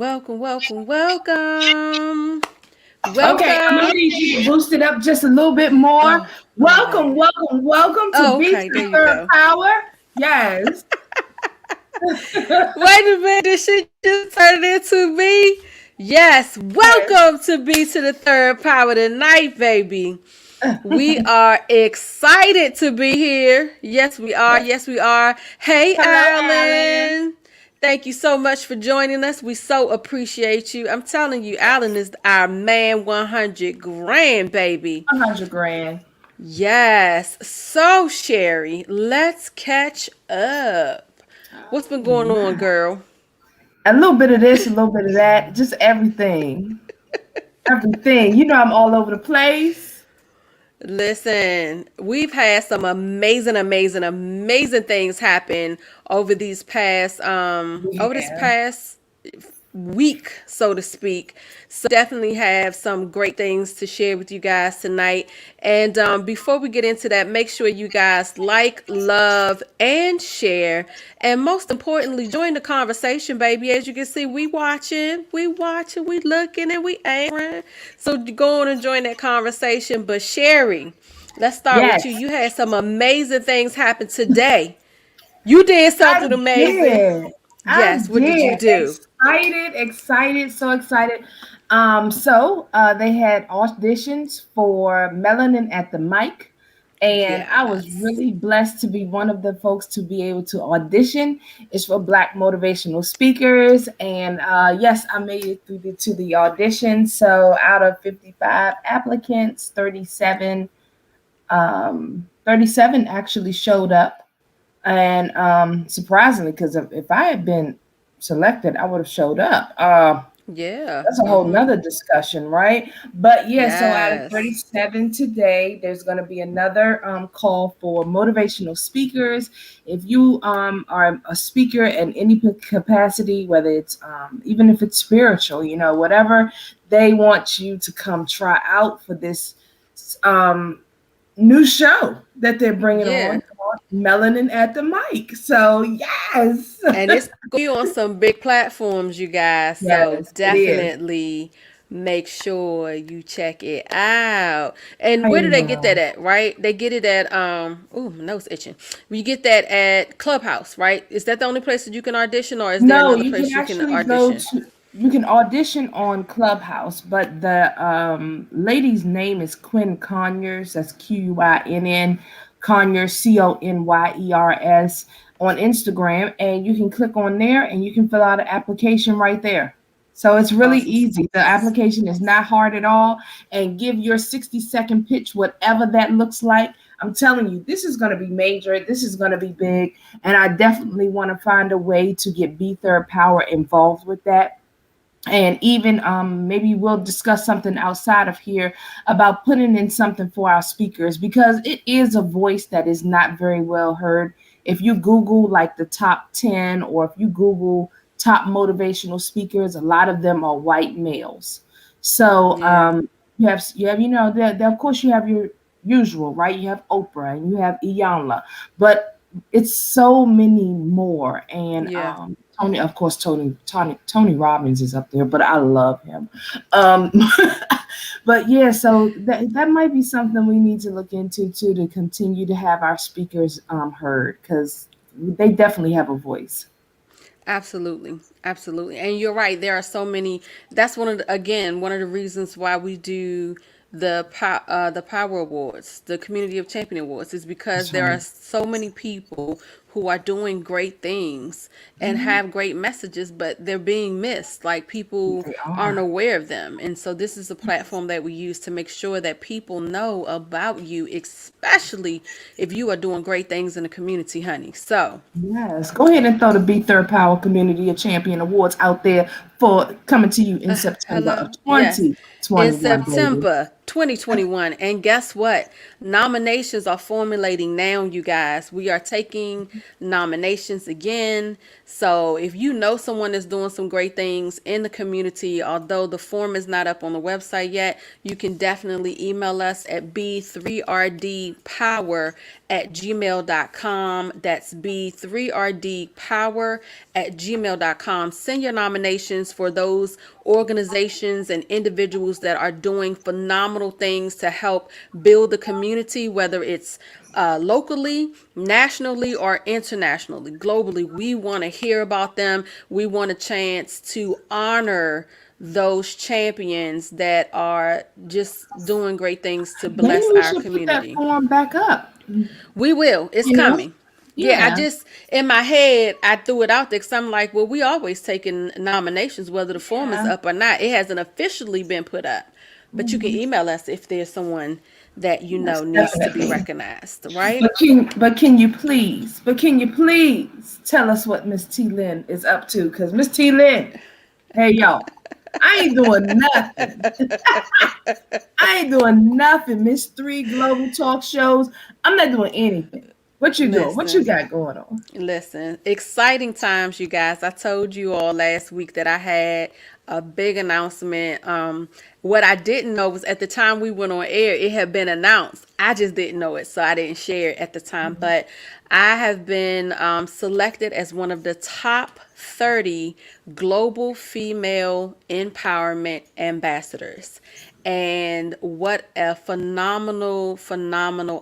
welcome, welcome, welcome. Okay, I'm gonna Welcome. need you to boost it up just a little bit more. Oh, my Welcome, bad. welcome, welcome to Oh, B to okay, there the you Third go. Power. Yes. Wait a minute, did she just turn it into me? Yes, Yes. welcome to Be to the Third Power tonight, baby. We are excited to be here. Yes, we are. Yes. Yes, we are. Hey, Hello, Alan. Alan. Thank you so much for joining us. We so appreciate you. I'm telling you, Alan is our man 100 grand, baby. 100 grand. Yes. So, Sherry, let's catch up. What's been Oh going on, my. girl? A little bit of this, a little bit of that, just everything. Everything. You know, I'm all over the place. Listen, we've had some amazing, amazing, amazing things happen over this Yeah. past week, so to speak. So definitely have some great things to share with you guys tonight. And before we get into that, make sure you guys like, love, and share. And most importantly, join the conversation, baby. As you can see, we looking, and we answering. So go on and join that conversation. But Sherry, let's start with you. Yes. You had some amazing things happen today. You did I something amazing. did. I Yes, what did you did. do? Excited, excited, so excited. So they had auditions for Melanin at the Mic, and I was Yes. really blessed to be one of the folks to be able to audition. It's for Black motivational speakers, and yes, I made it through to the audition. So out of 55 applicants, 37 actually showed up, and surprisingly, because if I had been selected, I would have showed up. Yeah. That's a whole Mm-hmm. nother discussion, right? But yeah, so out of Yes. 37 today, there's going to be another call for motivational speakers. If you are a speaker in any capacity, whether it's even if it's spiritual, whatever, they want you to come try out for this um, new show that they're bringing Yeah. on called Melanin at the Mic. So yes, And it's gonna be on some big platforms, you guys. So yes, it is. definitely make sure you check it out. And where I do they get that will. at? Right? They get it at oh, my nose itching. You get that at Clubhouse, right? Is that the only place that you can audition, or is there No, another you can place you can actually go audition? to. You can audition on Clubhouse, but the lady's name is Quinn Conyers. That's Quinn Conyers, Conyers, on Instagram, and you can click on there and you can fill out an application right there. So it's really Awesome easy. The sauce. application is not hard at all, and give your 60-second pitch, whatever that looks like. I'm telling you, this is going to be major. This is going to be big. And I definitely want to find a way to get B3rdPower involved with that. And even maybe we'll discuss something outside of here about putting in something for our speakers, because it is a voice that is not very well heard. If you Google like the top 10, or if you Google top motivational speakers, a lot of them are white males. So Yeah. of course you have your usual, right? You have Oprah and you have Iyanla, but it's so many more. And Yeah. Tony, of course, Tony Robbins is up there, but I love him. Um, but yeah, so that might be something we need to look into too, to continue to have our speakers heard, because they definitely have a voice. Absolutely. Absolutely. And you're right. There are so many. That's one of the reasons why we do the Power Awards, the Community of Champion Awards, is because That's there right. are so many people who are doing great things and Mhm. have great messages, but they're being missed. Like people They aren't are. aware of them. And so this is a platform that we use to make sure that people know about you, especially if you are doing great things in the community, honey. So Yes, go ahead and throw the B3rd Power Community of Champion Awards out there for coming to you in September of hello. Yes. In 2021, baby. September 2021. And guess what? Nominations are formulating now, you guys. We are taking nominations again. So if you know someone that's doing some great things in the community, although the form is not up on the website yet, you can definitely email us at B3rdPower at gmail.com. That's B3rdPower at gmail.com. Send your nominations for those organizations and individuals that are doing phenomenal things to help build the community, whether it's locally, nationally, or internationally, globally. We want to hear about them. We want a chance to honor those champions that are just doing great things to Maybe bless we our should put that community. form back up. We will. It's You know? coming. Yeah, I Yeah. just in my head I threw it out there because I'm like, well, we always taking nominations whether the form is Yeah. up or not. It hasn't officially been put up, but you can Mhm. email us if there's someone that you Yes, know needs to be definitely. recognized, right? But can you please tell us what Miss T Lynn is up to? Because Miss T Lynn, hey y'all, I ain't doing nothing. I ain't doing nothing. Miss Three Global Talk Shows. I'm not doing anything. What you doing? What you Listen, got going on? listen, exciting times, you guys. I told you all last week that I had a big announcement. What I didn't know was at the time we went on air, it had been announced. I just didn't know it, so I didn't share it at the time. But I have been selected as one of the top 30 global female empowerment ambassadors. And what a phenomenal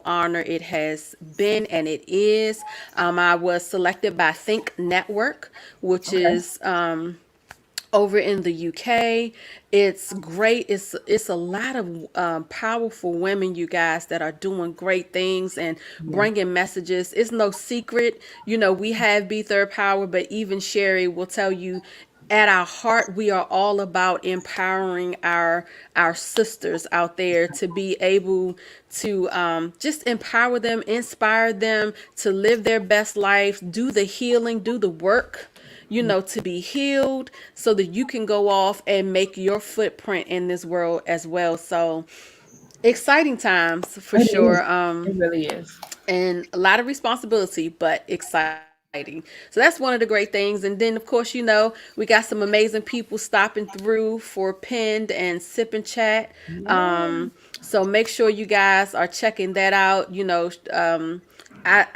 honor it has been and it is. I was selected by Think Network, which Okay. is over in the UK. It's great. It's a lot of powerful women, you guys, that are doing great things and Yeah. bringing messages. It's no secret, we have B3rd Power, but even Sherri will tell you. At our heart, we are all about empowering our sisters out there to be able to just empower them, inspire them to live their best life, do the healing, do the work, to be healed so that you can go off and make your footprint in this world as well. So exciting times for It is. sure. It really is. And a lot of responsibility, but exciting. So that's one of the great things. And then, of course, we got some amazing people stopping through for Pinned and Sip and Chat. Yeah. So make sure you guys are checking that out.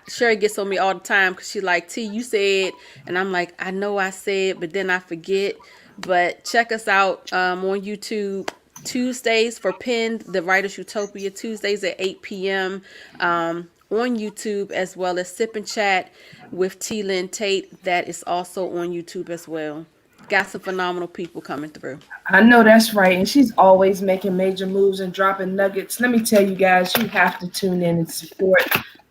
Sherry gets on me all the time because she's like, T, you said, and I'm like, I know I said, but then I forget. But check us out on YouTube. Tuesdays for Pinned, the Writers Utopia, Tuesdays at 8 p.m. On YouTube, as well as Sip and Chat with Lynn Tate. That is also on YouTube as well. Got some phenomenal people coming through. I know that's right. And she's always making major moves and dropping nuggets. Let me tell you guys, you have to tune in and support.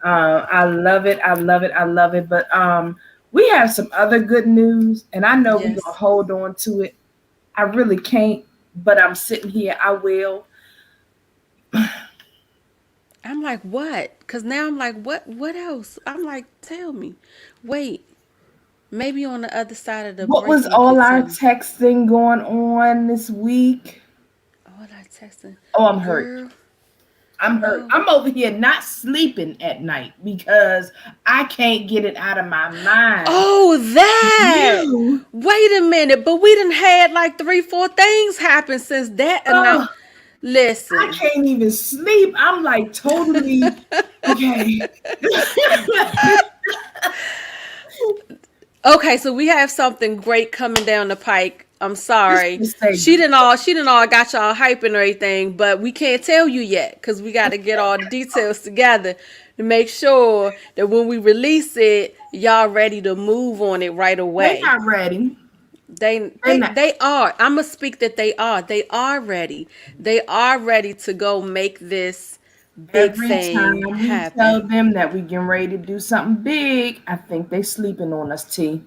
I love it. I love it. I love it. But we have some other good news, and I know we're going to Yes. hold on to it. I really can't, but I'm sitting here. I will. I'm like, what? Because now I'm like, what else? I'm like, tell me. Wait, maybe on the other side of the What break was you all could our tell me. texting going on this week? Oh, that texting. Oh, I'm hurt. Girl. I'm hurt. Oh. I'm over here not sleeping at night because I can't get it out of my mind. Oh, that. You, Wait a minute. But we done had like three, four things happen since that. And now, oh, I listen. can't even sleep. I'm like totally okay. Okay, so we have something great coming down the pike. I'm Just sorry. to say, She didn't all got y'all hyping or anything, but we can't tell you yet because we got to get all the details together to make sure that when we release it, y'all ready to move on it right they away. not ready. They They they not. they are. I'm gonna speak that they are. They are ready. They are ready to go make this big Every thing time we tell happen. them that we getting ready to do something big, I think they sleeping on us, T.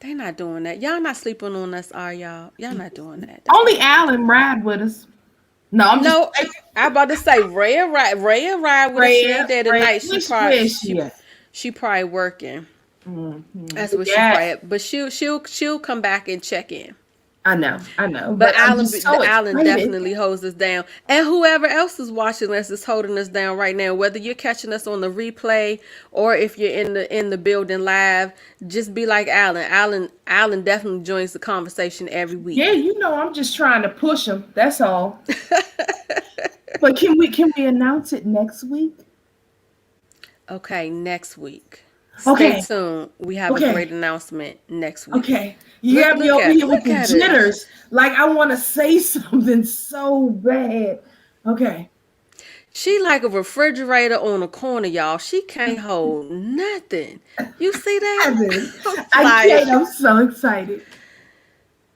They not doing that. Y'all not sleeping on us, are y'all? Y'all not doing that. That's Only not what y'all Alan doing. ride with us. No, I'm just No, I about to say Raya ride with us. She ain't Freya. there Freya. tonight. She Where probably is she she at? she probably working. Mm-hmm. That's what she Yeah, probably. But she'll come back and check in. I know, But but I'm just so Alan excited. definitely holds us down, and whoever else is watching us is holding us down right now. Whether you're catching us on the replay or if you're in the building live, just be like Alan. Alan definitely joins the conversation every Yeah, week. you know, I'm just trying to push them. That's all. But can we announce it next week? Okay, next week. Stay Okay, tuned. We have a great okay, announcement next week. okay. You have me over here with Look the at it. jitters. Like I want to say something so bad. Okay. She like a refrigerator on a corner, y'all. She can't hold nothing. You see that? Evan, I can't. Like, I'm so excited.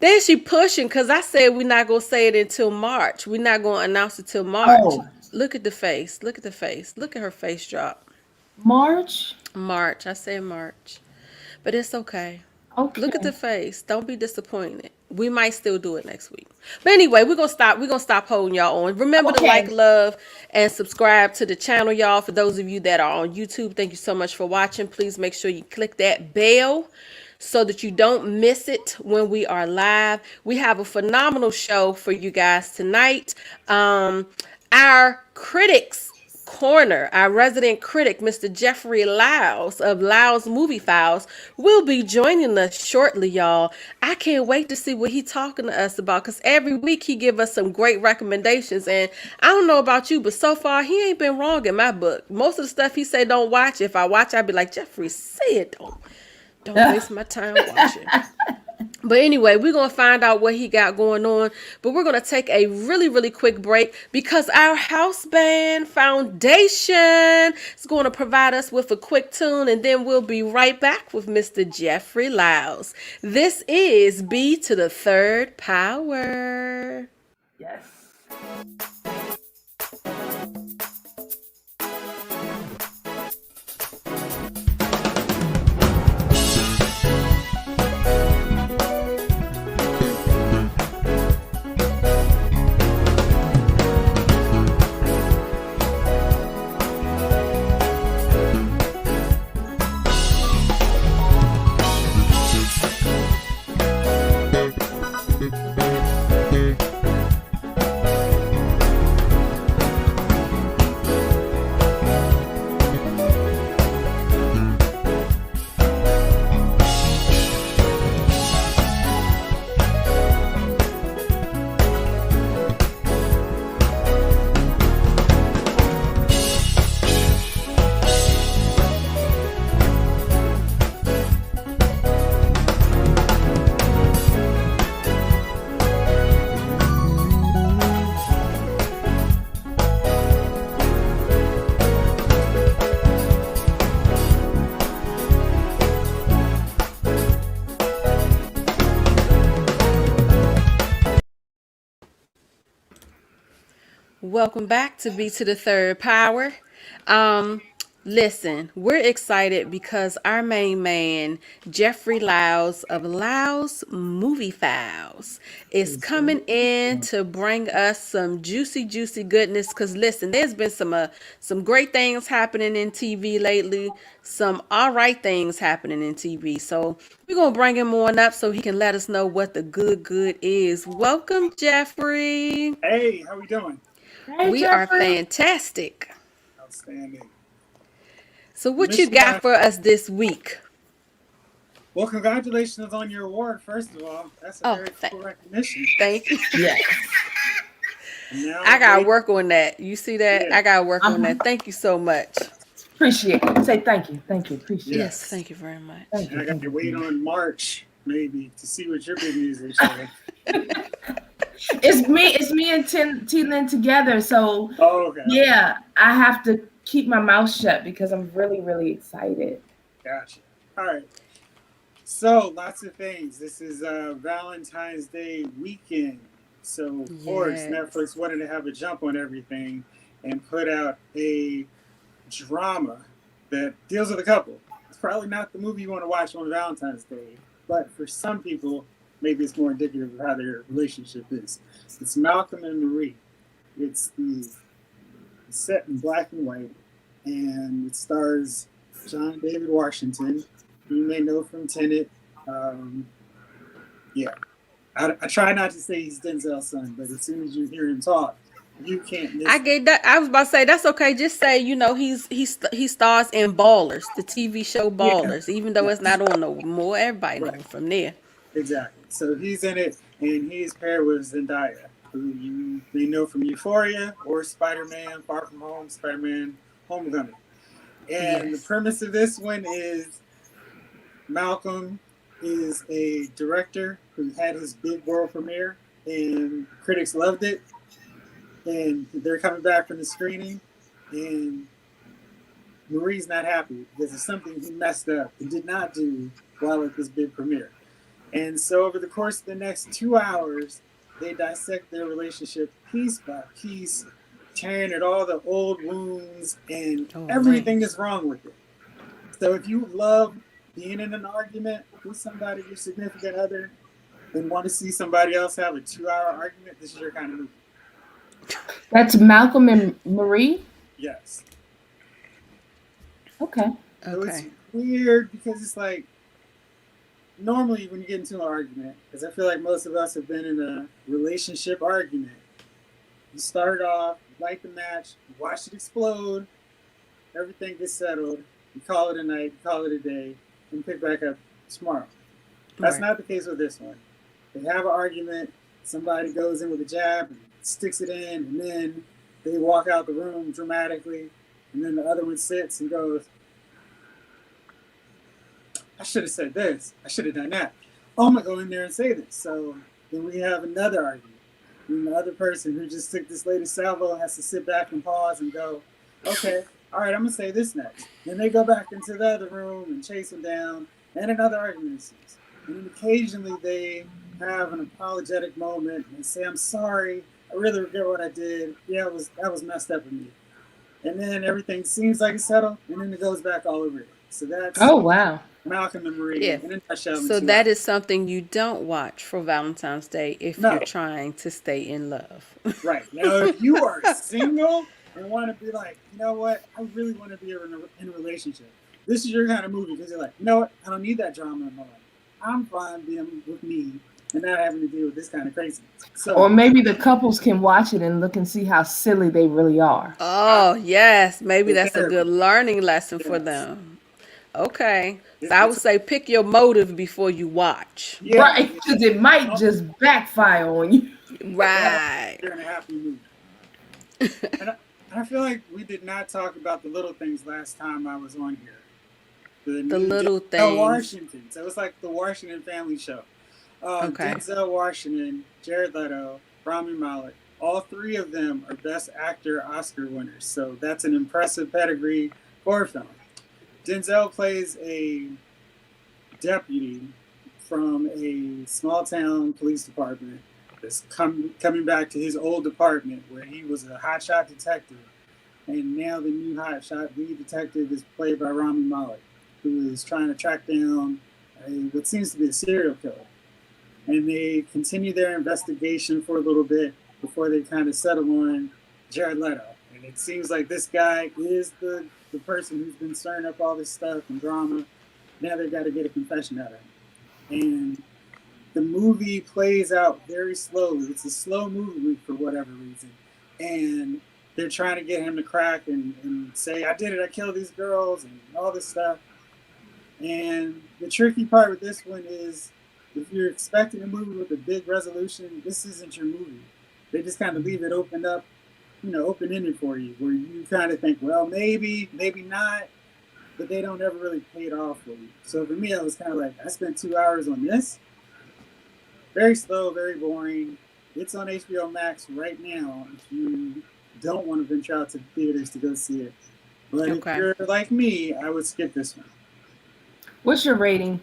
then she pushing because I said we're not gonna say it until March. We're not gonna announce it till March. Oh, Look at the face. Look at the face. Look at her face drop. March. March. I said March. But it's okay. Look at the Okay. face. Don't be disappointed. We might still do it next week. But anyway, we're gonna stop. We're gonna stop holding y'all on. Remember to like, Okay. love, and subscribe to the channel, y'all. For those of you that are on YouTube, thank you so much for watching. Please make sure you click that bell so that you don't miss it when we are live. We have a phenomenal show for you guys tonight. Our critics corner, our resident critic, Mr. Jeffrey Lyles of Lyles Movie Files, will be joining us shortly, y'all. I can't wait to see what he's talking to us about because every week he give us some great recommendations. And I don't know about you, but so far he ain't been wrong in my book. Most of the stuff he say don't watch. If I watch, I'd be like, Jeffrey, say it. Don't waste my time watching. But anyway, we're going to find out what he got going on. But we're going to take a really, really quick break because our house band Foundation is going to provide us with a quick tune. And then we'll be right back with Mr. Jeffrey Lyles. This is B to the Third Power. Yes. Welcome back to B to the Third Power. Um, Listen, we're excited because our main man, Jeffrey Lyles of Lyles Movie Files, is coming in to bring us some juicy, juicy goodness. Because listen, there's been some great things happening in TV lately, some all right things happening in TV. So we're gonna bring him on up so he can let us know what the good is. Welcome, Jeffrey. Hey, how we doing? Hey, We are Jeffrey. fantastic. Outstanding. So what you Mission got for us this week? Well, congratulations on your award, first of all. That's a Oh, very cool recognition. thank you. Yes. And now I gotta work on that. You see that? Yeah. I gotta work on that. Thank you so much. Appreciate it. Say thank you. Thank you. Appreciate Yeah. Yes, thank you very much. Thank And I you. got Thank to you. wait on March, maybe, to see what your big news is. Sherri. It's me and T Lynn together. So Oh, okay. yeah, I have to keep my mouth shut because I'm really, really excited. Gotcha. All right. So, lots of things. This is Valentine's Day weekend. So, of course, Yes. Netflix wanted to have a jump on everything and put out a drama that deals with a couple. It's probably not the movie you want to watch on Valentine's Day, but for some people, maybe it's more indicative of how their relationship is. It's Malcolm and Marie. It's set in black and white, and it stars John David Washington, who you may know from Tenet. Yeah. I try not to say he's Denzel's son, but as soon as you hear him talk, you can't I miss it. get that. I was about to say that's okay. Just say he stars in Ballers, the TV show Yeah, Ballers, even though yeah, it's not on no more. Everybody know right, him from there. exactly. So he's in it, and he's paired with Zendaya, who you may know from Euphoria or Spider-Man: Far From Home, Spider-Man: Homecoming. And the Yes. premise of this one is Malcolm is a director who had his big world premiere, and critics loved it. And they're coming back from the screening, and Marie's not happy because it's something he messed up and did not do while at this big premiere. And so, over the course of the next 2 hours, they dissect their relationship piece by piece, tearing at all the old wounds and Oh man. everything that's wrong with it. So, if you love being in an argument with somebody, your significant other, and want to see somebody else have a 2 hour argument, this is your kind of movie. That's Malcolm and Marie. Yes. Okay. So it's Okay. weird because it's like normally when you get into an argument, because I feel like most of us have been in a relationship argument. You start off, light the match, watch it explode, everything gets settled, you call it a night, you call it a day, and pick back up tomorrow. That's Right. not the case with this one. They have an argument, somebody goes in with a jab and sticks it in, and then they walk out the room dramatically, and then the other one sits and goes, I should have said this. I should have done that. Oh, I'm going to go in there and say this. So then we have another argument. And the other person who just took this latest salvo has to sit back and pause and go, okay, all right, I'm going to say this next. Then they go back into the other room and chase them down, and another argument ensues. And then occasionally they have an apologetic moment and say, I'm sorry. I really regret what I did. Yeah, that was messed up of me. And then everything seems like it's settled, and then it goes back all over again. So that's Oh wow. Malcolm and Marie Yeah. in a nutshell in So 2 hours. that is something you don't watch for Valentine's Day if you're No, trying to stay in love. right. Now, if you are single and want to be like, you know what, I really want to be in a relationship, this is your kind of movie because you're like, you know what, I don't need that drama in my life. I'm fine being with me and not having to deal with this kind of craziness. Or So, maybe the couples can watch it and look and see how silly they really are. Oh, yes. Maybe the that's a therapy, good learning lesson for yes. them. Okay. So I would It's say pick your motive before you watch. yeah, Right, because it might oh, just backfire on you. yeah, Right. you're in a happy mood. And I feel like we did not talk about the little things last time I was on here. The The new little Denzel things. Washington. So it's like the Washington family show. Okay. Denzel Washington, Jared Leto, Rami Malek, all three of them are Best Actor Oscar winners. So that's an impressive pedigree for a film. Denzel plays a deputy from a small town police department that's coming back to his old department where he was a hotshot detective. And now the new hotshot lead detective is played by Rami Malek, who is trying to track down what seems to be a serial killer. And they continue their investigation for a little bit before they kind of settle on Jared Leto. And it seems like this guy is the person who's been stirring up all this stuff and drama. Now they've got to get a confession out of him. And the movie plays out very slowly. It's a slow movie for whatever reason. And they're trying to get him to crack and say, I did it, I killed these girls and all this stuff. And the tricky part with this one is if you're expecting a movie with a big resolution, this isn't your movie. They just kind of leave it open-ended for you, where you kind of think, well, maybe not, but they don't ever really pay it off for you. So for me, I was kind of like, I spent 2 hours on this. Very slow, very boring. It's on HBO Max right now if you don't want to venture out to the theaters to go see it. But if Okay. you're like me, I would skip this one. What's your rating?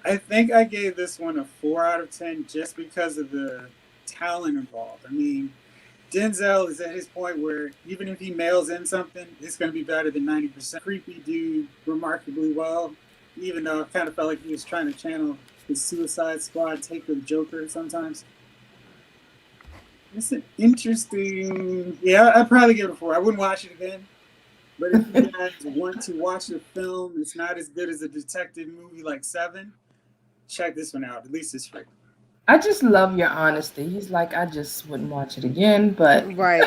I think I gave this one a 4 out of 10 just because of the talent involved. I mean, Denzel is at his point where even if he mails in something, it's going to be better than 90%. Creepy dude remarkably well, even though I kind of felt like he was trying to channel his Suicide Squad take with Joker sometimes. It's an interesting... Yeah, I'd probably give it a 4. I wouldn't watch it again. But if you guys want to watch a film that's not as good as a detective movie like Seven, check this one out. At least it's free. I just love your honesty. He's like, I just wouldn't watch it again, but Right.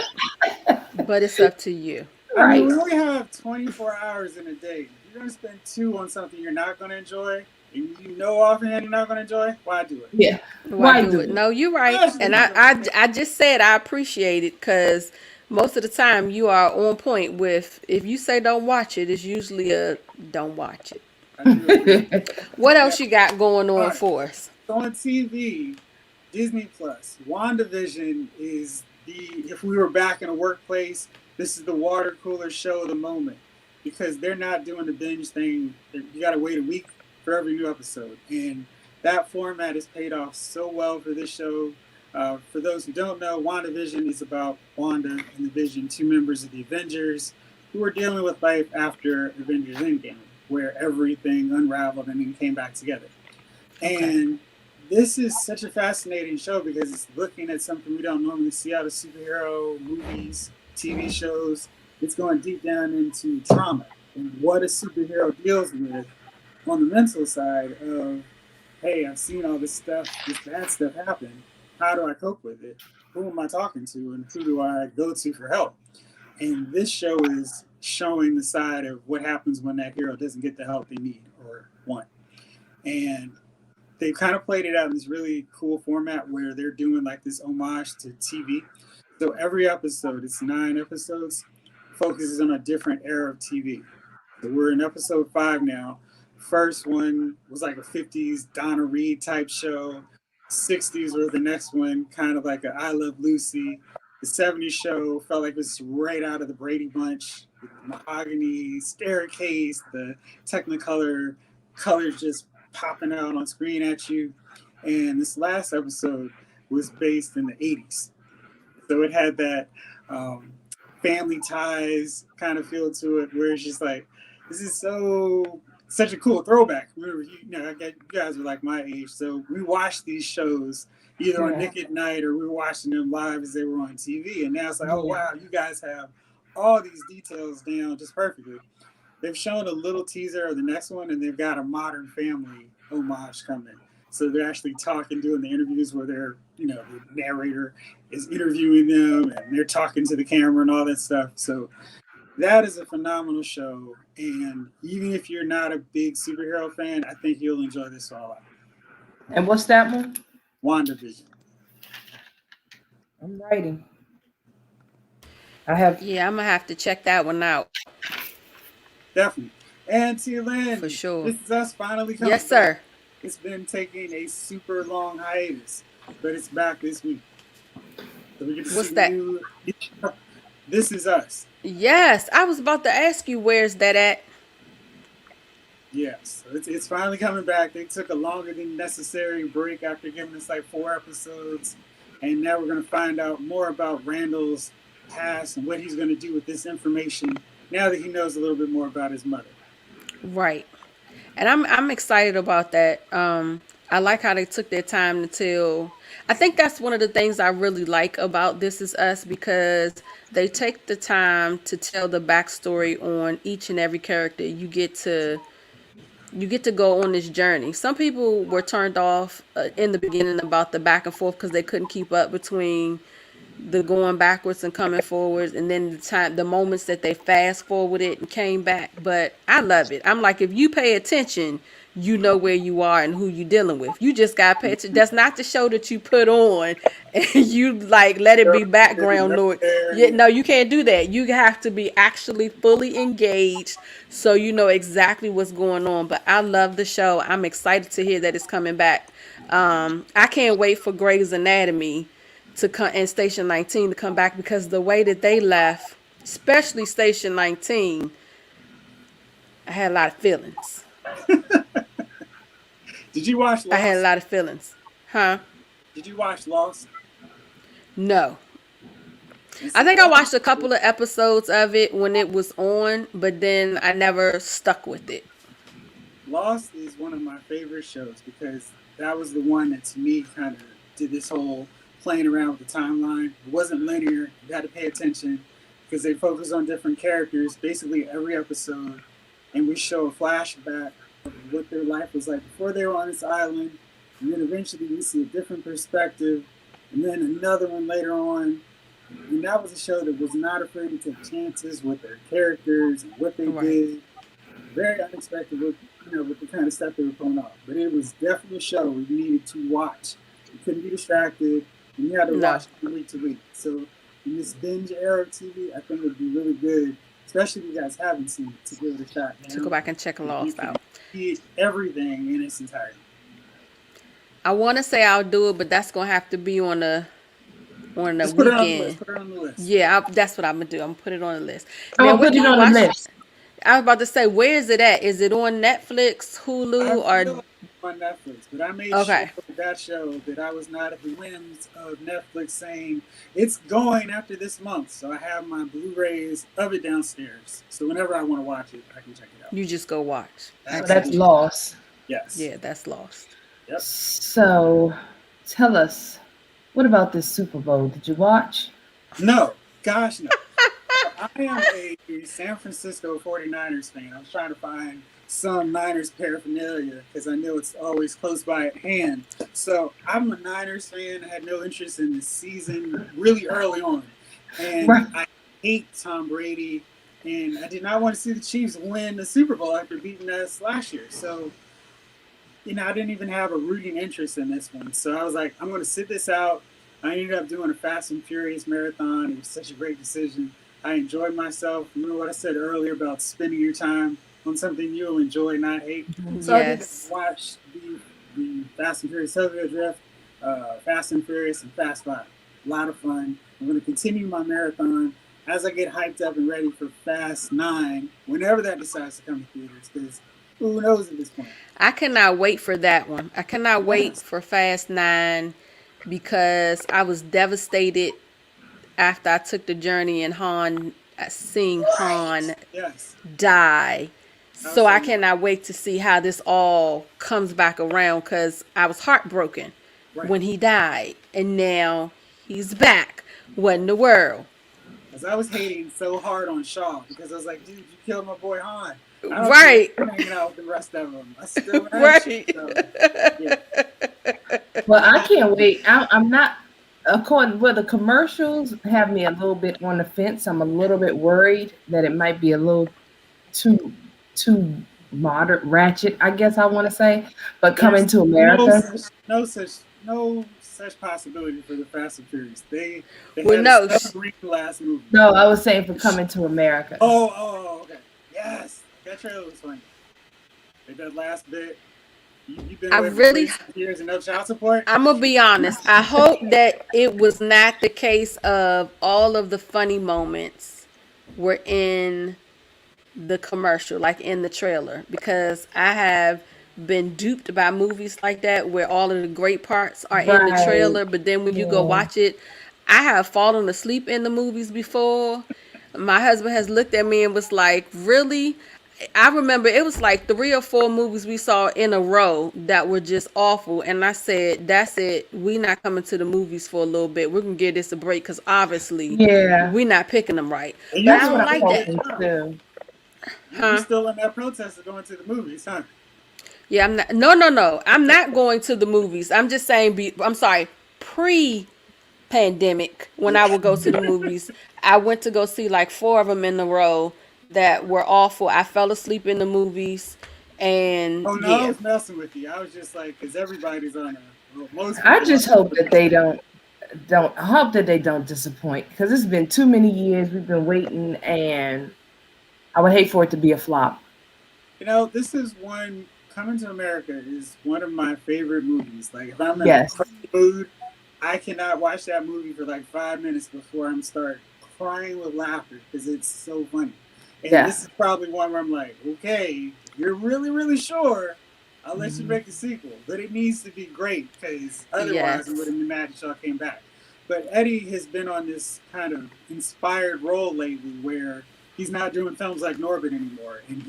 But it's up to you. I mean, right. we only have 24 hours in a day. You're going to spend 2 on something you're not going to enjoy, and you know offhand you're not going to enjoy. Why do it? Yeah. Why Why do do it? it? No, you're right. Especially And when I just said I appreciate it because most of the time you are on point with if you say don't watch it, it's usually a don't watch it. I do appreciate What that. else you got going All on right. for us? So on TV, Disney Plus, WandaVision is if we were back in a workplace, this is the water cooler show of the moment because they're not doing the binge thing. You got to wait a week for every new episode. And that format has paid off so well for this show. For those who don't know, WandaVision is about Wanda and the Vision, two members of the Avengers who are dealing with life after Avengers Endgame, where everything unraveled and then came back together. Okay. And this is such a fascinating show because it's looking at something we don't normally see out of superhero movies, TV shows. It's going deep down into trauma and what a superhero deals with on the mental side of, hey, I've seen all this stuff, this bad stuff happen. How do I cope with it? Who am I talking to and who do I go to for help? And this show is showing the side of what happens when that hero doesn't get the help they need or want. And they kind of played it out in this really cool format where they're doing like this homage to TV. So every episode, it's 9 episodes, focuses on a different era of TV. So we're in episode 5 now. First one was like a 50s Donna Reed type show. 60s was the next one, kind of like a I Love Lucy. The 70s show felt like it was right out of the Brady Bunch. The mahogany staircase, the Technicolor colors just popping out on screen at you. And this last episode was based in the 80s. So it had that family ties kind of feel to it where it's just like, this is such a cool throwback. Remember, you guys are like my age. So we watched these shows either on Nick at Night or we were watching them live as they were on TV. And now it's like, oh, wow, you guys have all these details down just perfectly. They've shown a little teaser of the next one, and they've got a Modern Family homage coming. So they're actually doing the interviews where the narrator is interviewing them, and they're talking to the camera and all that stuff. So that is a phenomenal show, and even if you're not a big superhero fan, I think you'll enjoy this all out. And what's that one? WandaVision. I'm writing. I have. Yeah, I'm gonna have to check that one out Definitely. And to Lynn, for sure. this is us finally coming Yes, sir. back. It's been taking a super long hiatus, but it's back this week. So we get to What's see that? This Is Us. Yes, I was about to ask you where's that at. Yes, it's finally coming back. They took a longer than necessary break after giving us like 4 episodes, and now we're going to find out more about Randall's past and what he's going to do with this information now that he knows a little bit more about his mother. Right. And I'm excited about that. I like how they took their time to tell. I think that's one of the things I really like about This Is Us because they take the time to tell the backstory on each and every character. You get to go on this journey. Some people were turned off in the beginning about the back and forth because they couldn't keep up between the going backwards and coming forwards, and then the moments that they fast forwarded and came back. But I love it. I'm like, if you pay attention, you know where you are and who you dealing with. You just got to pay attention. That's not the show that you put on and you like let it be background noise. Yeah, no, you can't do that. You have to be actually fully engaged so you know exactly what's going on. But I love the show. I'm excited to hear that it's coming back. I can't wait for Grey's Anatomy to come and Station 19 to come back because the way that they left, especially Station 19, I had a lot of feelings. Did you watch I had a Lost? lot of feelings. Huh? Did you watch Lost? No. And I see, think I watched a couple of episodes of it when it was on, but then I never stuck with it. Lost is one of my favorite shows because that was the one that to me kind of did this whole playing around with the timeline. It wasn't linear. You had to pay attention because they focus on different characters basically every episode, and we show a flashback of what their life was like before they were on this island and then eventually we see a different perspective, and then another one later on. And that was a show that was not afraid to take chances with their characters and what they did. Very unexpected with with the kind of stuff they were pulling off. But it was definitely a show you needed to watch. You couldn't be distracted, and you had to watch from week to week. So in this binge era of TV, I think it would be really good, especially if you guys haven't seen it, to give it a shot. To go back and check Lost out. See everything in its entirety. I want to say I'll do it, but that's gonna have to be on the Just weekend. Put it on the list. Yeah, that's what I'm gonna do. I'm gonna put it on the list. I'll put it on the list. I was about to say, where is it at? Is it on Netflix, Hulu, or on Netflix? But I made sure with that show that I was not at the whims of Netflix saying it's going after this month. So I have my Blu-rays of it downstairs. So whenever I want to watch it, I can check it out. You just go watch. So that's Lost. Yes. Yeah, that's Lost. Yep. So tell us, what about this Super Bowl? Did you watch? No. Gosh, no. I am a San Francisco 49ers fan. I was trying to find some Niners paraphernalia because I know it's always close by at hand. So I'm a Niners fan. I had no interest in the season really early on. And I hate Tom Brady. And I did not want to see the Chiefs win the Super Bowl after beating us last year. So, I didn't even have a rooting interest in this one. So I was like, I'm going to sit this out. I ended up doing a Fast and Furious marathon. It was such a great decision. I enjoyed myself. You know what I said earlier about spending your time on something you'll enjoy, not hate. So I did watch the Fast and Furious Tokyo Drift, Fast and Furious, and Fast 5. A lot of fun. I'm going to continue my marathon as I get hyped up and ready for Fast 9, whenever that decides to come to theaters, because who knows at this point. I cannot wait for that one. I cannot wait for Fast 9 because I was devastated after I took the journey and seeing Han die. So I cannot wait to see how this all comes back around because I was heartbroken when he died. And now he's back. What in the world? Because I was hating so hard on Shaw because I was like, dude, you killed my boy Han. Right. I'm hanging out with the rest of them. I still Well, I can't wait. I'm not, according with the commercials, have me a little bit on the fence. I'm a little bit worried that it might be a little too moderate, ratchet, I guess I want to say. But coming to America, no such possibility for the Fast and Furious. They had green last movie. No, I was saying for coming to America. Oh, okay. Yes, that trailer was funny. Like that last bit. You've been away for years and no child support. I'm gonna be honest. I hope that it was not the case of all of the funny moments were in the commercial, like in the trailer, because I have been duped by movies like that where all of the great parts are in the trailer, but then when you go watch it, I have fallen asleep in the movies before. My husband has looked at me and was like, really? I remember it was like 3 or 4 movies we saw in a row that were just awful. And I said, that's it. We're not coming to the movies for a little bit. We're going to give this a break because obviously we're not picking them right. But I don't like that. You're still in that protest of going to the movies, huh? Yeah, I'm not. No. I'm not going to the movies. I'm just saying, I'm sorry, pre-pandemic, when I would go to the movies, I went to go see like 4 of them in a row that were awful. I fell asleep in the movies, and I was messing with you. I was just like, because everybody's on I just hope that they don't disappoint, because it's been too many years we've been waiting, and I would hate for it to be a flop. This is one. Coming to America is one of my favorite movies. Like, if I'm in a mood, I cannot watch that movie for like 5 minutes before I'm start crying with laughter because it's so funny. And this is probably one where I'm like, okay, you're really, really sure, I'll let you make a sequel. But it needs to be great because otherwise I wouldn't be mad that y'all came back. But Eddie has been on this kind of inspired role lately where he's not doing films like Norbit anymore. And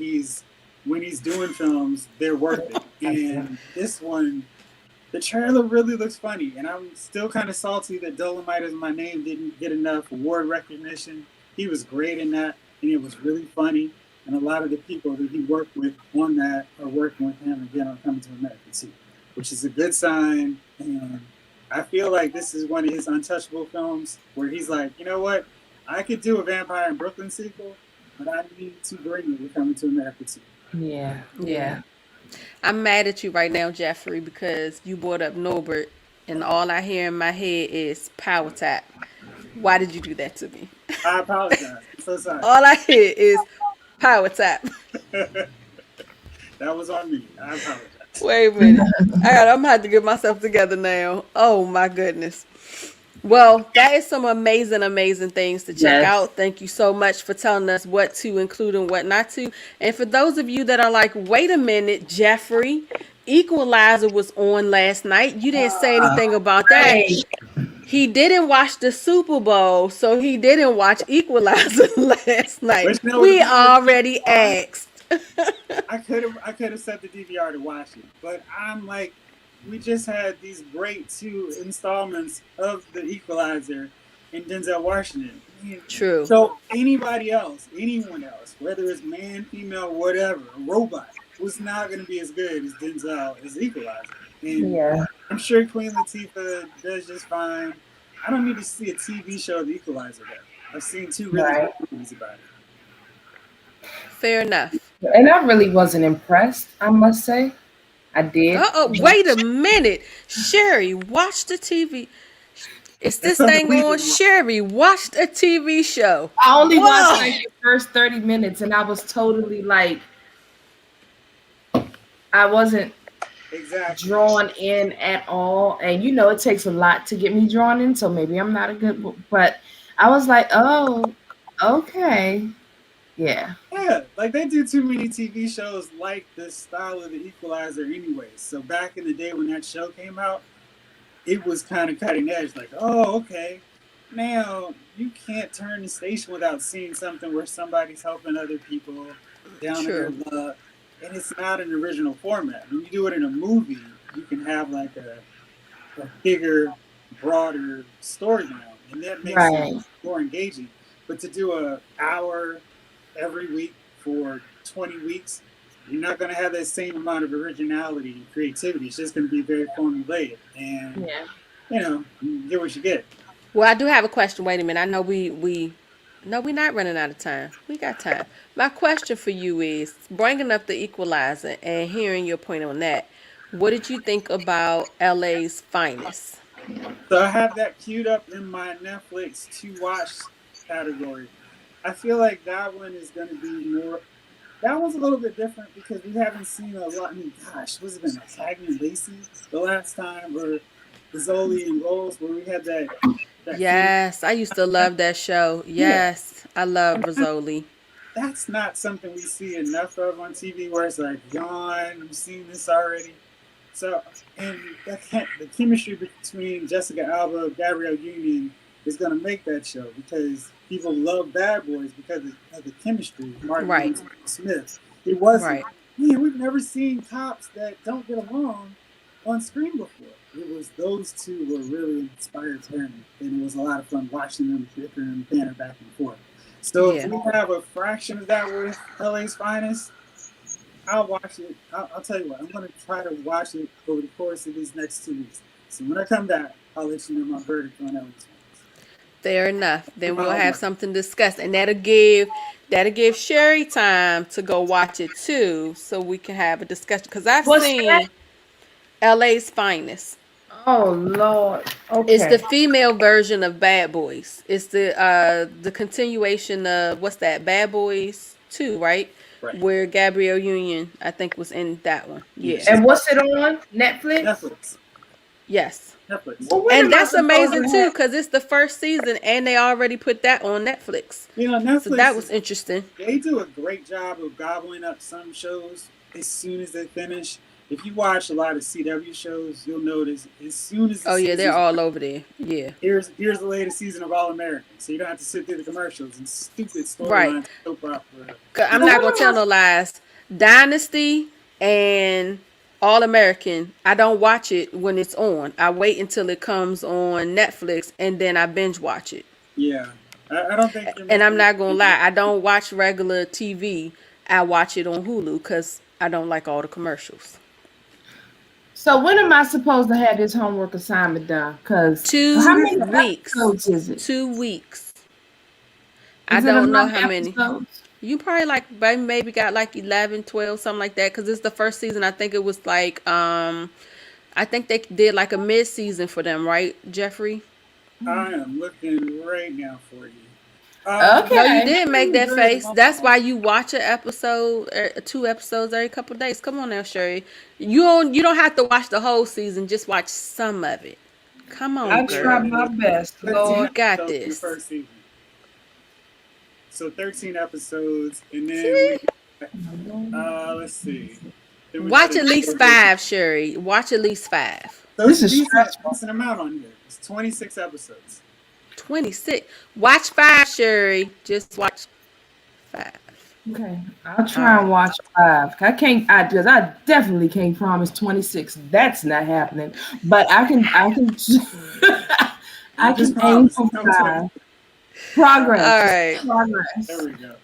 when he's doing films, they're worth it. And this one, the trailer really looks funny. And I'm still kind of salty that Dolomite Is My Name didn't get enough award recognition. He was great in that, and it was really funny. And a lot of the people that he worked with on that are working with him again on Coming to America too. which is a good sign. And I feel like this is one of his untouchable films where he's like, you know what? I could do a Vampire in Brooklyn sequel, but I need to bring it with Coming to America too. Yeah, Yeah. yeah. I'm mad at you right now, Jeffrey, because you brought up Norbert, and all I hear in my head is power tap. Why did you do that to me? I apologize. I'm so sorry. All I hear is power tap. That was on me. I apologize. Wait a minute. I'm gonna have to get myself together now. Oh my goodness. Well, that is some amazing, amazing things to check Yes. out. Thank you so much for telling us what to include and what not to. And for those of you that are like, wait a minute, Jeffrey, Equalizer was on last night. You didn't say anything about that. Hey, He didn't watch the Super Bowl, so he didn't watch Equalizer last night. But you know what? We already asked. I could have set the DVR to watch it, but I'm like, we just had these great two installments of the Equalizer in Denzel Washington. True. So anybody else, anyone else, whether it's man, female, whatever, a robot, was not going to be as good as Denzel as Equalizer. And yeah. I'm sure Queen Latifah does just fine. I don't need to see a TV show of the Equalizer though. I've seen two really Right. good movies about it. Fair enough. And I really wasn't impressed, I must say. I did. Wait a minute. Sherry, watch the TV. Is this thing on? Sherry, watch a TV show. I only Whoa. watched like the first 30 minutes and I was totally like, I wasn't Exactly. drawn in at all. And you know, it takes a lot to get me drawn in, so maybe I'm not a good book. But I was like, oh, okay. Yeah. Yeah, like they do too many TV shows like the style of the Equalizer anyways. So back in the day when that show came out, it was kind of cutting edge. Like, oh, okay. Now you can't turn the station without seeing something where somebody's helping other people down in their True. luck. And it's not an original format. When you do it in a movie, you can have like a bigger, broader storyline. And that makes Right. it more engaging. But to do an hour every week for 20 weeks, you're not going to have that same amount of originality and creativity. It's just going to be very formulaic. And, Yeah. you get what you get. Well, I do have a question. Wait a minute. I know no, we're not running out of time. We got time. My question for you is bringing up the Equalizer and hearing your point on that. What did you think about LA's Finest? So I have that queued up in my Netflix to watch category. I feel like that one is going to be more. That one's a little bit different because we haven't seen a lot. I mean, gosh, was it been like Cagney and Lacey the last time, or Zoli and Rolls, where we had that Yes, I used to love that show. Yes, I love Rizzoli. that's not something we see enough of on TV where it's like, yawn, we've seen this already. So, and the chemistry between Jessica Alba and Gabrielle Union is going to make that show because people love Bad Boys because of the chemistry. Martin Right. Smith. It wasn't, Right. man, we've never seen cops that don't get along on screen before. It was those two were really inspired to him, and it was a lot of fun watching them bicker and banter back and forth. So if Yeah. we have a fraction of that with LA's Finest, I'll watch it. I'll tell you what, I'm going to try to watch it over the course of these next 2 weeks. So when I come back, I'll let you know my verdict on LA's Finest. Fair enough. Then we'll have something to discuss, and that'll give Sherry time to go watch it too, so we can have a discussion. Because I've What's seen that? LA's Finest. Oh Lord. It's the Okay. female version of Bad Boys. It's the continuation of what's that? Bad Boys 2, right? Right. Where Gabrielle Union, I think, was in that one. Yeah. And what's it on? Netflix? Netflix. Yes. Netflix. Well, when And am I that's supposed amazing to too, have- because it's the first season and they already put that on Netflix. Netflix. So that was interesting. They do a great job of gobbling up some shows as soon as they finish. If you watch a lot of CW shows, you'll notice as soon as the Oh yeah, they're season's all over there. Yeah. here's the latest season of All American, so you don't have to sit through the commercials and stupid Right. storylines, soap opera. 'Cause I'm not gonna tell no lies. Dynasty and All American, I don't watch it when it's on. I wait until it comes on Netflix and then I binge watch it. Yeah, I don't think. you're And I'm missing- not gonna lie, I don't watch regular TV. I watch it on Hulu because I don't like all the commercials. So when am I supposed to have this homework assignment done? Because how Two many weeks. episodes is it? 2 weeks. I Is it don't know enough how many. episodes? You probably like maybe got like 11, 12, something like that. Cause it's the first season. I think it was like I think they did like a mid season for them, right, Jeffrey? I am looking right now for you. No, you Okay. did make that Good face. That's Lord. why you watch an episode, 2 episodes every couple of days. Come on now, Sherry. You don't have to watch the whole season. Just watch some of it. Come on, I'll try girl. my best, 13 You Lord. got episodes in the this. first season. So 13 episodes, and then See? we let's see. Then we got Watch a at least short. 5, Sherry. Watch at least 5. So it's This a is decent stressful. decent amount on here. It's 26 episodes. 26. Watch 5, Sherry. Just watch 5. Okay, I'll All try and right. watch 5. I can't, because I definitely can't promise 26. That's not happening. But I Just can aim promise. for Number 20. 5. Progress, All it's right. There progress. we go.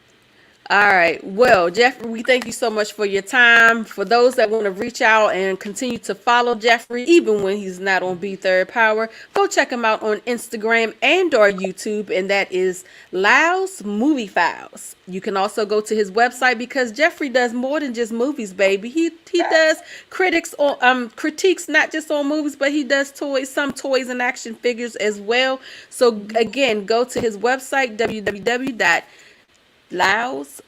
All right. Well, Jeffrey, we thank you so much for your time. For those that want to reach out and continue to follow Jeffrey, even when he's not on B3rdPower, go check him out on Instagram and or YouTube, and that is Lyles Movie Files. You can also go to his website because Jeffrey does more than just movies, baby. He does critiques not just on movies, but he does some toys and action figures as well. So again, go to his website www.Lyles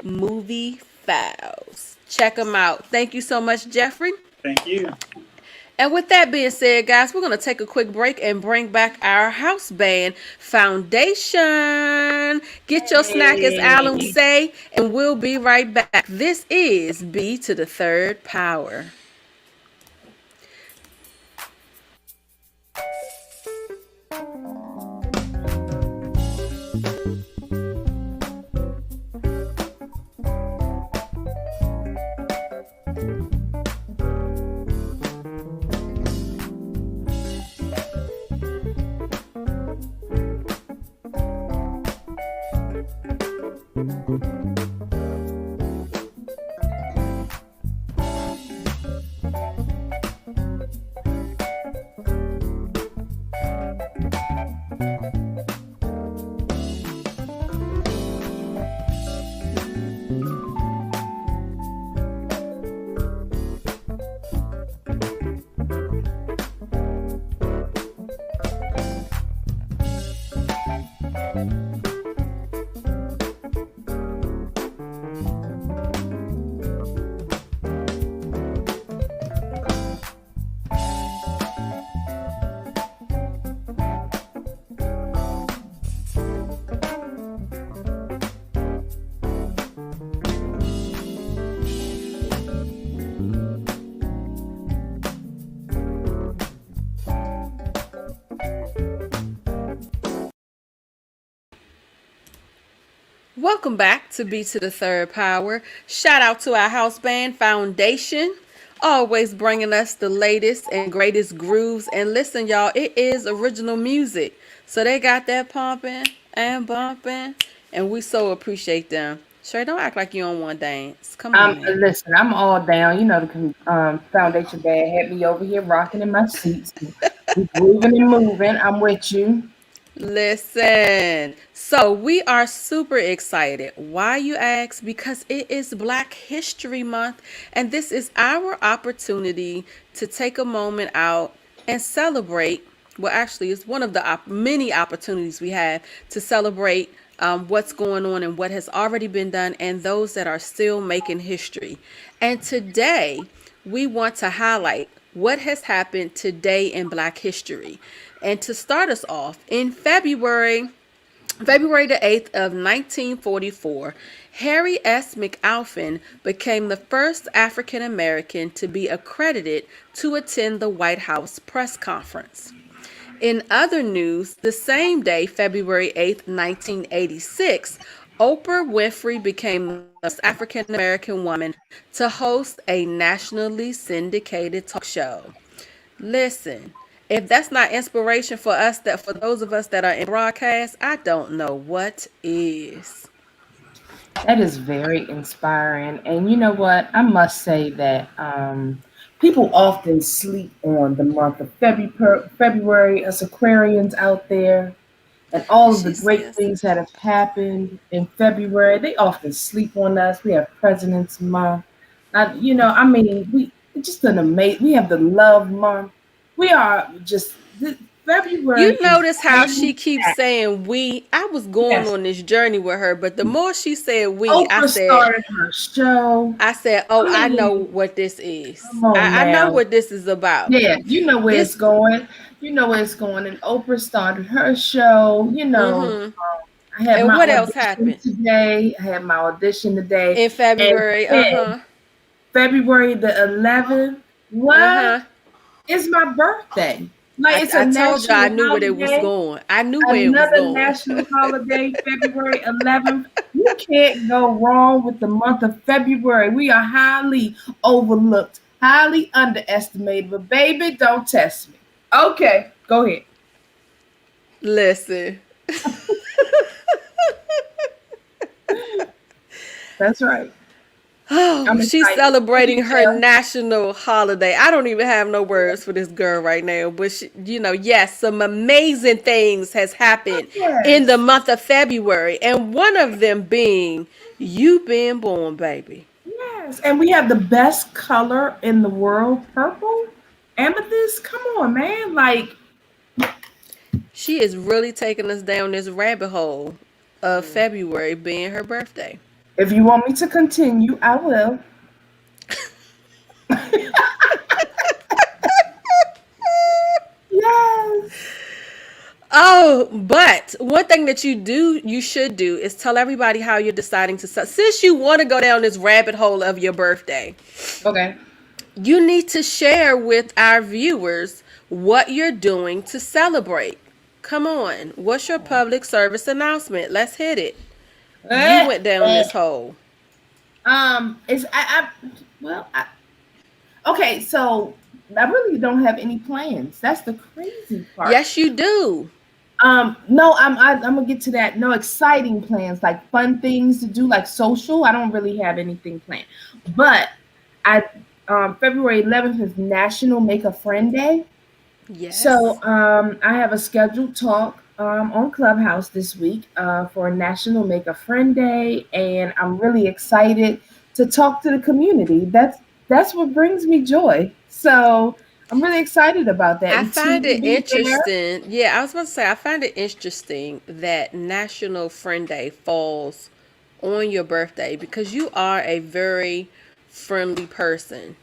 Movie Files. Check them out. Thank you so much, Jeffrey. Thank you. And with that being said, guys, we're going to take a quick break and bring back our house band Foundation. Get your snack, as Alan would Hey. say, and we'll be right back. This is B to the Third Power. Welcome back to B to the Third Power. Shout out to our house band Foundation, always bringing us the latest and greatest grooves. And listen, y'all, it is original music, so they got that pumping and bumping, and we so appreciate them. Sure, don't act like you don't want to dance. Come on now. Listen, I'm all down. You know, the foundation band had me over here rocking in my seats. We grooving and moving. I'm with you. Listen, so we are super excited. Why, you ask? Because it is Black History Month, and this is our opportunity to take a moment out and celebrate. Well, actually, it's one of the many opportunities we have to celebrate what's going on and what has already been done, and those that are still making history. And today, we want to highlight what has happened today in Black history. And to start us off, in February the 8th of 1944, Harry S. McAlpin became the first African American to be accredited to attend the White House press conference. In other news, the same day, February 8th, 1986, Oprah Winfrey became the first African American woman to host a nationally syndicated talk show. Listen, if that's not inspiration for us, that for those of us that are in broadcast, I don't know what is. That is very inspiring. And you know what? I must say that People often sleep on the month of February. Us Aquarians out there, and all of the She great says, things that have happened in February. They often sleep on us. We have President's Month. I mean, we it's just an amazing. We have the Love Month. We are just February you is notice how jam she keeps packed. saying we. I was going Yes, on this journey with her, but the more she said we, Oprah started her show. I said, oh, I I know mean, what this is. come on I know now. what this is about. Yeah, you know where it's This, going. You know where it's going. And Oprah started her show. mm-hmm. I had And my what else audition happened today. I had my audition today. in And February? Uh then huh. February the 11th, Uh what? huh. It's my birthday. Like it's a I told you I national knew where it was holiday. going. I knew where it was Another going. national holiday, February 11th. You can't go wrong with the month of February. We are highly overlooked, highly underestimated. But baby, don't test me. Okay, go ahead. Listen. That's right. Oh, I'm she's excited. What do celebrating you her tell? national holiday. I don't even have no words for this girl right now, but yes, some amazing things has happened in the Yes. month of February, and one of them being you being born, baby. Yes. And we have the best color in the world, purple. Amethyst. Come on, man. Like, She is really taking us down this rabbit hole of February being her birthday. if you want me to continue, I will. Yes. Oh, but one thing that you should do is tell everybody how you're deciding to, since you want to go down this rabbit hole of your birthday, Okay. you need to share with our viewers what you're doing to celebrate. Come on. What's your public service announcement? Let's hit it. You Eh, went down eh. this hole. It's well, okay. So I really don't have any plans. That's the crazy part. Yes, you do. No, I'm gonna get to that. No exciting plans, like fun things to do, like social. I don't really have anything planned, but I February 11th is National Make a Friend Day. So Yes. I have a scheduled talk on Clubhouse this week for National Make a Friend Day, and I'm really excited to talk to the community. That's what brings me joy. So I'm really excited about that. I And T find will it be there. interesting. Yeah, I was about to say, I find it interesting that National Friend Day falls on your birthday because you are a very friendly person.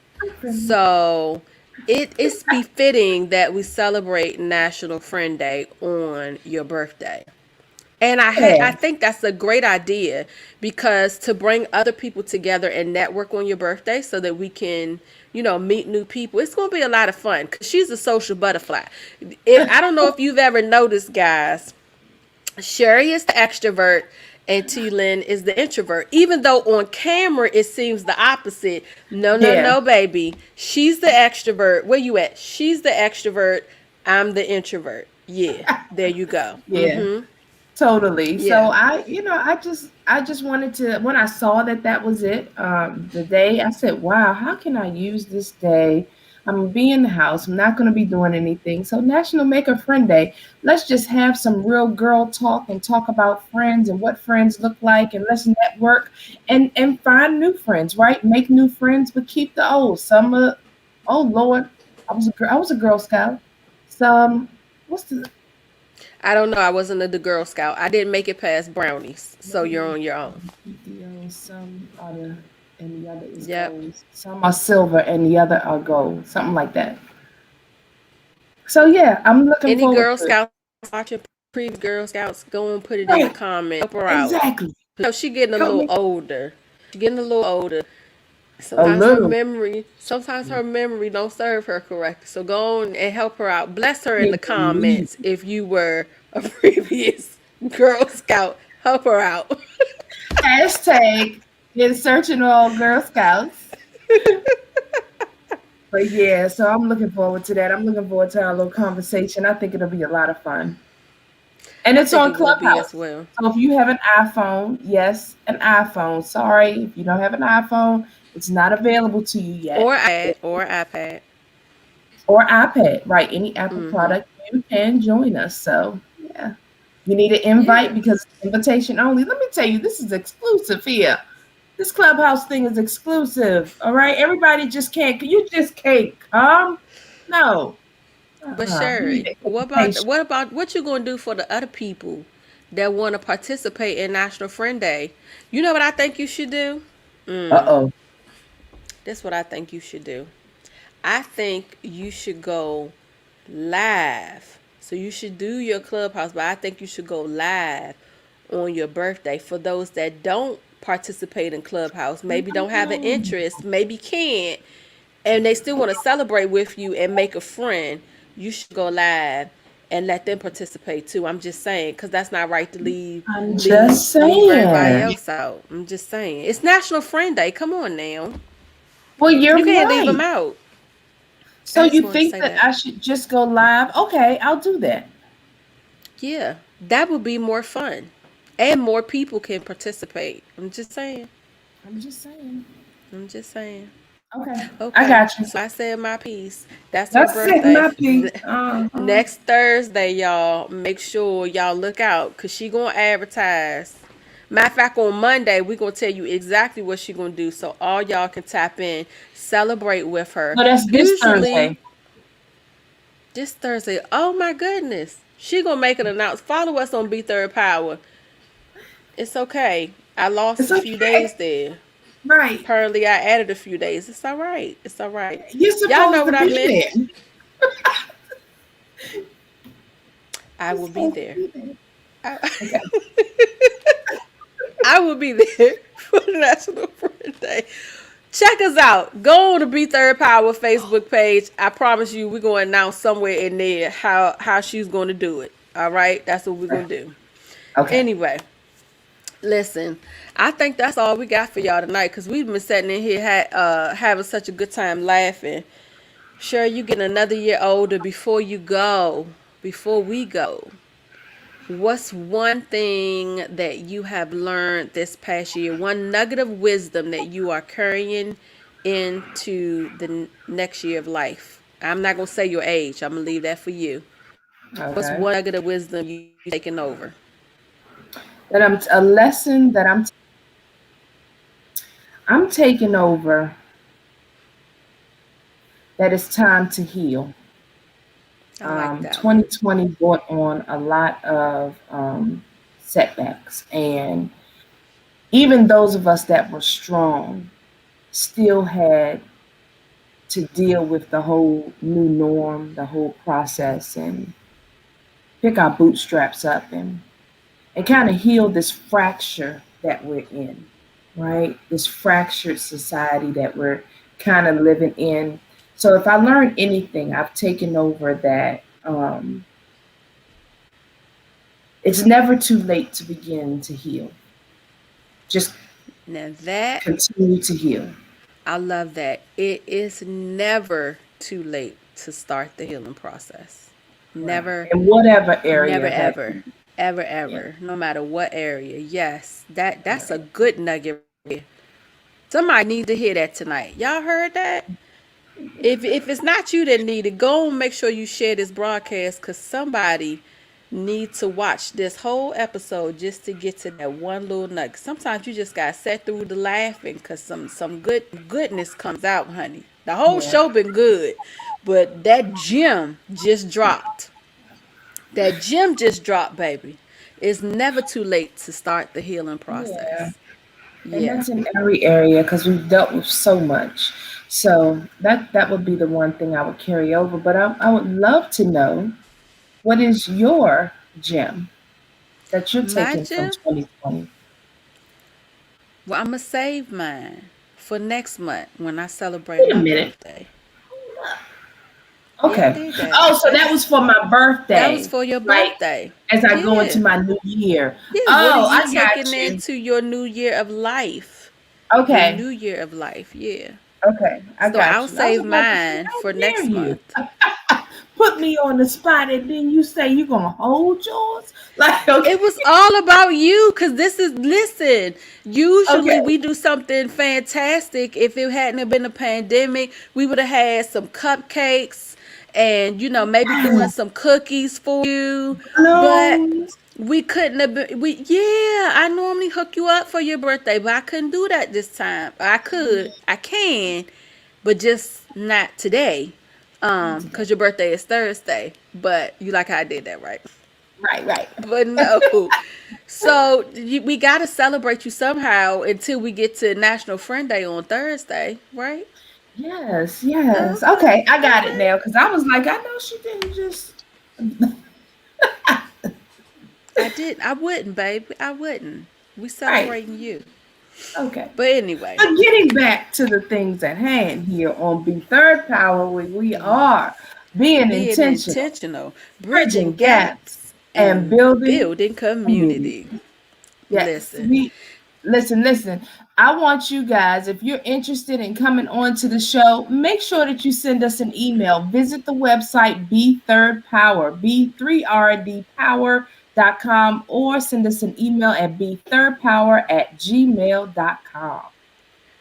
So it is befitting that we celebrate National Friend Day on your birthday. And I Yeah, think that's a great idea because to bring other people together and network on your birthday so that we can, meet new people. It's going to be a lot of fun cuz she's a social butterfly. I don't know if you've ever noticed, guys, Sherry is the extrovert and T Lynn is the introvert. Even though on camera it seems the opposite. No, no, yeah, no, baby. She's the extrovert. Where you at? She's the extrovert. I'm the introvert. Yeah, there you go. yeah. Mhm. Totally. So Yeah. I just wanted to when I saw that that was it, the day I said, wow, how can I use this day? I'm gonna be in the house. I'm not gonna be doing anything. So National Make a Friend Day. Let's just have some real girl talk and talk about friends and what friends look like, and let's network and find new friends, right? Make new friends, but keep the old. Oh Lord, I was a Girl Scout. Some what's the I don't know. I wasn't a the Girl Scout. I didn't make it past brownies. So you're on your own. PTO, some are and the other is Yep. gold. Some are silver and the other are gold. Something like that. So yeah, I'm looking Any forward Girl to it. Scouts watching previous Girl Scouts, go and put it in the Right, comment. Help her out. exactly. She getting a Help little me older. She getting a little older. a little. Sometimes her memory don't serve her correct. So go on and help her out. Bless her in the Can't believe comments if you were a previous Girl Scout. Help her out. it. Hashtag in searching all Girl Scouts. But yeah, so I'm looking forward to that. I'm looking forward to our little conversation. I think it'll be a lot of fun. And I it's think on it will be as Clubhouse. well. So if you have an iPhone, yes, an iPhone. Sorry, if you don't have an iPhone, It's not available to you yet. Or iPad. Or iPad, right? Any Apple Mm-hmm. product, you can join us. So, yeah. You need an Yeah. invite because it's invitation only. Let me tell you, this is exclusive here. This Clubhouse thing is exclusive. All right. Everybody just can't, you just can't come. No. But You need Sherry, an invitation. what you gonna do for the other people that want to participate in National Friend Day? You know what I think you should do? Uh-oh. This is what I think you should do. I think you should go live. So you should do your clubhouse, but I think you should go live on your birthday for those that don't participate in clubhouse, maybe don't have an No. interest, maybe can't, and they still want to celebrate with you and make a friend. You should go live and let them participate too. I'm just saying, because that's not right to I'm leave just leave everybody saying. else out. I'm just saying, it's National Friend Day. Come on now, Well, you you're can't leave them right. out. So I just you wanted to think say that that. I should just go live? Okay, I'll do that. Yeah, that would be more fun, and more people can participate. I'm just saying. I'm just saying. I'm just saying. Okay, I Okay, got you. so I said my piece. That's her That's it, birthday. my piece. Uh-huh. Next Thursday, y'all, make sure y'all look out because she gonna advertise. Matter of fact, on Monday, we gonna tell you exactly what she gonna do so all y'all can tap in, celebrate with her. No, that's this Usually, Thursday. this Thursday, oh my goodness, she gonna make an announcement. Follow us on B3rdPower. It's okay. I lost It's a few days okay. there. Right. Apparently, I added a few days. It's all right. It's all right. You're Y'all know supposed what to I be meant. there. I You're will be supposed to there. be there. I, Okay. I will be there for the National Friend Day. Check us out. Go on the B3rdPower Facebook page. I promise you, we're going to announce somewhere in there how she's going to do it. All right? That's what we're going to do. Okay. Anyway, listen, I think that's all we got for y'all tonight because we've been sitting in here having such a good time laughing. Sure, you getting another year older before you go. Before we go, what's one thing that you have learned this past year? One nugget of wisdom that you are carrying into the next year of life? I'm not going to say your age. I'm going to leave that for you. What's Okay. one nugget of wisdom you taking over? That I'm a lesson that I'm taking over, that it's time to heal. I like that one. 2020 brought on a lot of setbacks, and even those of us that were strong still had to deal with the whole new norm, the whole process, and pick our bootstraps up and kind of heal this fracture that we're in, right? This fractured society that we're kind of living in. So if I learned anything, I've taken over that it's never too late to begin to heal. Just Now that continue to heal. I love that. It is never too late to start the healing process. Right. Never, In whatever never, area that, ever, ever, yeah, ever. No matter what area. Yes, that's a right. good nugget right there. Somebody need to hear that tonight. Y'all heard that? If it's not you that need it, go and make sure you share this broadcast because somebody needs to watch this whole episode just to get to that one little nugget. Sometimes you just got to sit through the laughing because some goodness comes out, honey. The whole Yeah. show been good, but that gem just dropped. That gem just dropped, baby. It's never too late to start the healing Yeah. process. And Yeah. that's in every area because we've dealt with so much. So that would be the one thing I would carry over. But I would love to know, what is your gem that you're My taking from gem? 2020? Well, I'm going to save mine for next month when I celebrate Wait a my minute. birthday. Yeah, I Okay. did that. Oh, so that was for my That was birthday, for your like birthday. as I go into Yeah. my new year. Yeah. What are Oh, you I got taking you. into your new year of life? Your Okay. new year of life. Yeah. Okay. I So got I'll you. I was save about to say, mine how for dare next you? month. put me on the spot and then you say you're gonna hold yours? Like, okay, It was all about you because listen, usually okay. we do something fantastic. If it hadn't have been a pandemic, we would have had some cupcakes and, maybe doing some cookies for you. But Hello. we couldn't have been, yeah, I normally hook you up for your birthday, but I couldn't do that this time. I can, but just not today. Not today. Because your birthday is Thursday. But you like how I did that, right? Right, right. But no. So we got to celebrate you somehow until we get to National Friend Day on Thursday, right? Yes, yes. Okay. Okay, I got it Okay. now because I was like, I know she didn't just. I didn't. I wouldn't, baby. I wouldn't. We Right. celebrating you. Okay. But anyway, But getting back to the things at hand here on B3rdPower, where we are being being intentional, intentional, bridging bridging gaps, gaps, and and building building community. community. Yes, Listen, we listen. I want you guys, if you're interested in coming on to the show, make sure that you send us an email. Visit the website B3rdPower, B3rdPower.com, or send us an email at B3rdPower@gmail.com.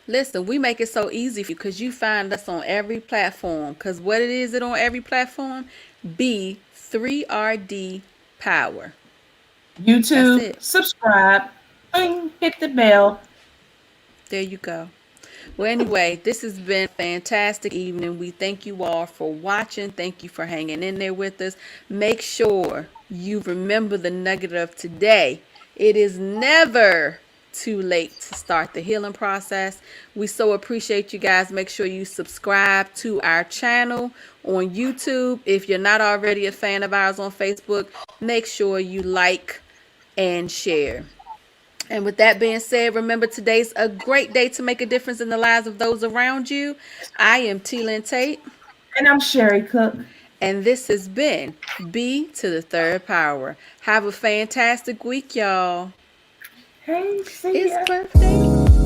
listen, we make it so easy for you because you find us on every platform. Because what is it on every platform? B3RD Power. That's YouTube, it. subscribe, and hit the bell. There you go. Well, anyway, this has been a fantastic evening. We thank you all for watching. Thank you for hanging in there with us. Make sure you remember the nugget of today. It is never too late to start the healing process. We so appreciate you guys. Make sure you subscribe to our channel on YouTube. If you're not already a fan of ours on Facebook, make sure you like and share. And with that being said, remember today's a great day to make a difference in the lives of those around you. I am Lynn Tate, And I'm Sherri Cook. and this has been B to the Third Power. Have a fantastic week, y'all. Hey, see It's ya. birthday.